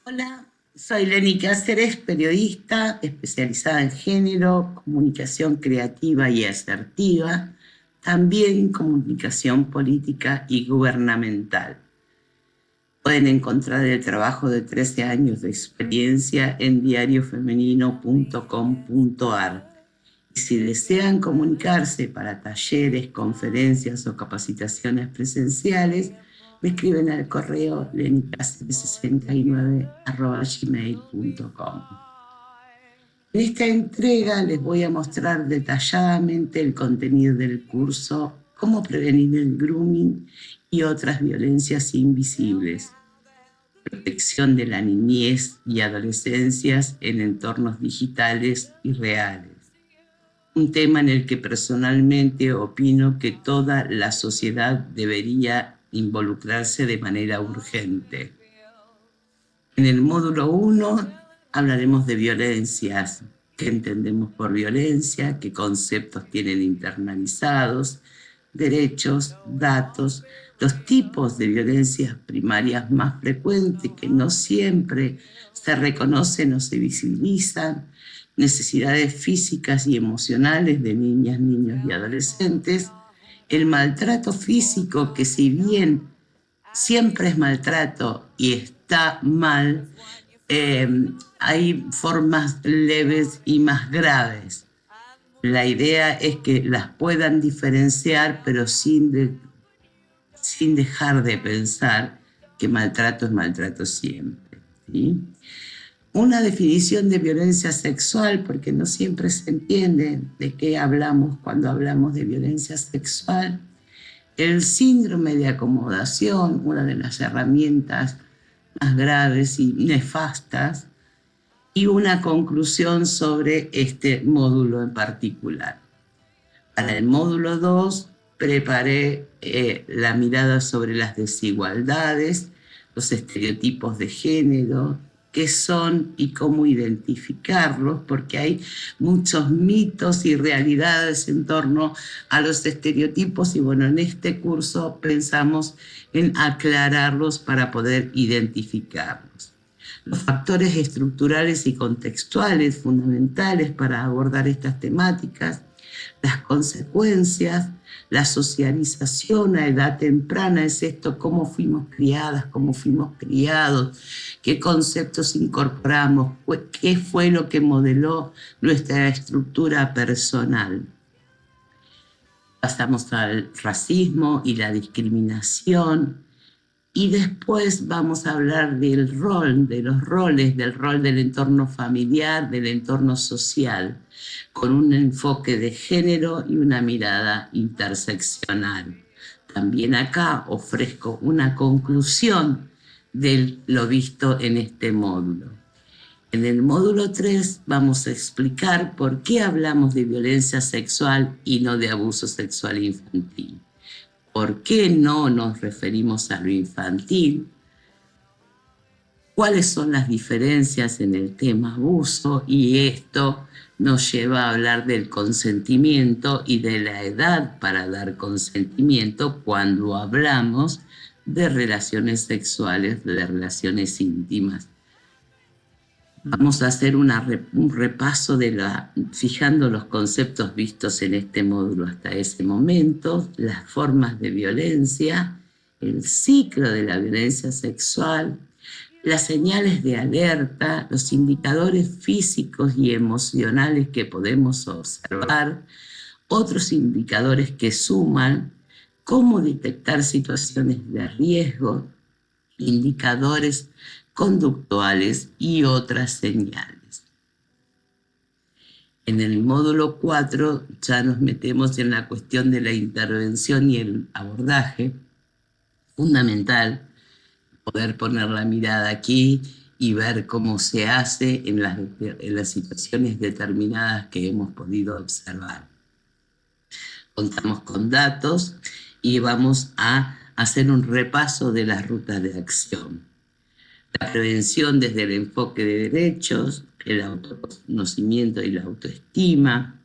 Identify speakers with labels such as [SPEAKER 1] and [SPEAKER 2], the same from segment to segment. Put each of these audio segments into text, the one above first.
[SPEAKER 1] Hola, soy Lenny Cáceres, periodista especializada en género, comunicación creativa y asertiva, también comunicación política y gubernamental. Pueden encontrar el trabajo de 13 años de experiencia en diariofemenino.com.ar. Y si desean comunicarse para talleres, conferencias o capacitaciones presenciales, me escriben al correo lenicáceres69@gmail.com. En esta entrega les voy a mostrar detalladamente el contenido del curso Cómo prevenir el grooming y otras violencias invisibles. Protección de la niñez y adolescencias en entornos digitales y reales. Un tema en el que personalmente opino que toda la sociedad debería involucrarse de manera urgente. En el módulo 1 hablaremos de violencias, qué entendemos por violencia, qué conceptos tienen internalizados, derechos, datos, los tipos de violencias primarias más frecuentes que no siempre se reconocen o se visibilizan, necesidades físicas y emocionales de niñas, niños y adolescentes, el maltrato físico que si bien siempre es maltrato y está mal, hay formas leves y más graves. La idea es que las puedan diferenciar, pero sin dejar de pensar que maltrato es maltrato siempre, ¿sí? Una definición de violencia sexual, porque no siempre se entiende de qué hablamos cuando hablamos de violencia sexual. El síndrome de acomodación, una de las herramientas más graves y nefastas, y una conclusión sobre este módulo en particular. Para el módulo 2 preparé la mirada sobre las desigualdades, los estereotipos de género, qué son y cómo identificarlos, porque hay muchos mitos y realidades en torno a los estereotipos y bueno, en este curso pensamos en aclararlos para poder identificarlos. Los factores estructurales y contextuales fundamentales para abordar estas temáticas, las consecuencias, la socialización a edad temprana, es esto, cómo fuimos criadas, cómo fuimos criados, qué conceptos incorporamos, qué fue lo que modeló nuestra estructura personal. Pasamos al racismo y la discriminación, y después vamos a hablar del rol, de los roles, del rol del entorno familiar, del entorno social, con un enfoque de género y una mirada interseccional. También acá ofrezco una conclusión de lo visto en este módulo. En el módulo 3 vamos a explicar por qué hablamos de violencia sexual y no de abuso sexual infantil. ¿Por qué no nos referimos a lo infantil? ¿Cuáles son las diferencias en el tema abuso? Y esto nos lleva a hablar del consentimiento y de la edad para dar consentimiento cuando hablamos de relaciones sexuales, de relaciones íntimas. Vamos a hacer un repaso fijando los conceptos vistos en este módulo hasta ese momento, las formas de violencia, el ciclo de la violencia sexual, las señales de alerta, los indicadores físicos y emocionales que podemos observar, otros indicadores que suman, cómo detectar situaciones de riesgo, indicadores conductuales y otras señales. En el módulo 4 ya nos metemos en la cuestión de la intervención y el abordaje. Fundamental poder poner la mirada aquí y ver cómo se hace en las situaciones determinadas que hemos podido observar. Contamos con datos y vamos a hacer un repaso de las rutas de acción. La prevención desde el enfoque de derechos, el autoconocimiento y la autoestima,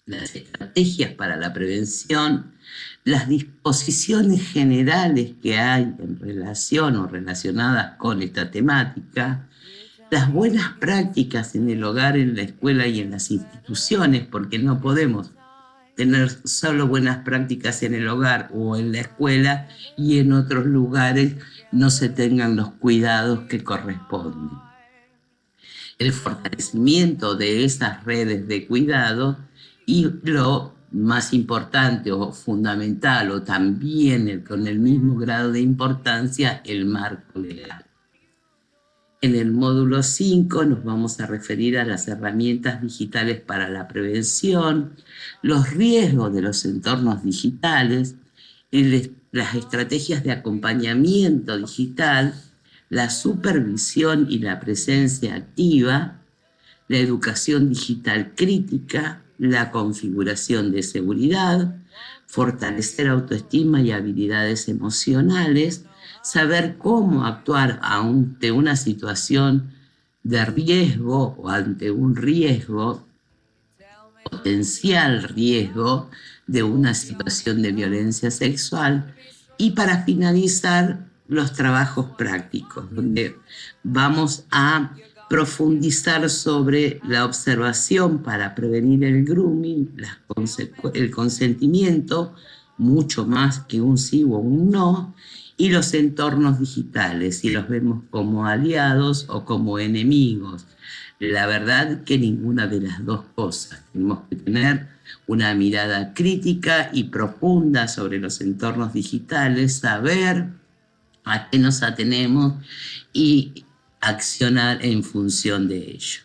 [SPEAKER 1] las estrategias para la prevención, las disposiciones generales que hay en relación o relacionadas con esta temática, las buenas prácticas en el hogar, en la escuela y en las instituciones, porque no podemos tener solo buenas prácticas en el hogar o en la escuela y en otros lugares no se tengan los cuidados que corresponden. El fortalecimiento de esas redes de cuidado y lo más importante o fundamental o también con el mismo grado de importancia, el marco legal. En el módulo 5 nos vamos a referir a las herramientas digitales para la prevención, los riesgos de los entornos digitales, las estrategias de acompañamiento digital, la supervisión y la presencia activa, la educación digital crítica, la configuración de seguridad, fortalecer autoestima y habilidades emocionales, saber cómo actuar ante una situación de riesgo o ante un riesgo, potencial riesgo de una situación de violencia sexual. Y para finalizar, los trabajos prácticos, donde vamos a profundizar sobre la observación para prevenir el grooming, el consentimiento, mucho más que un sí o un no, y los entornos digitales, si los vemos como aliados o como enemigos. La verdad que ninguna de las dos cosas. Tenemos que tener una mirada crítica y profunda sobre los entornos digitales, saber a qué nos atenemos y accionar en función de ello.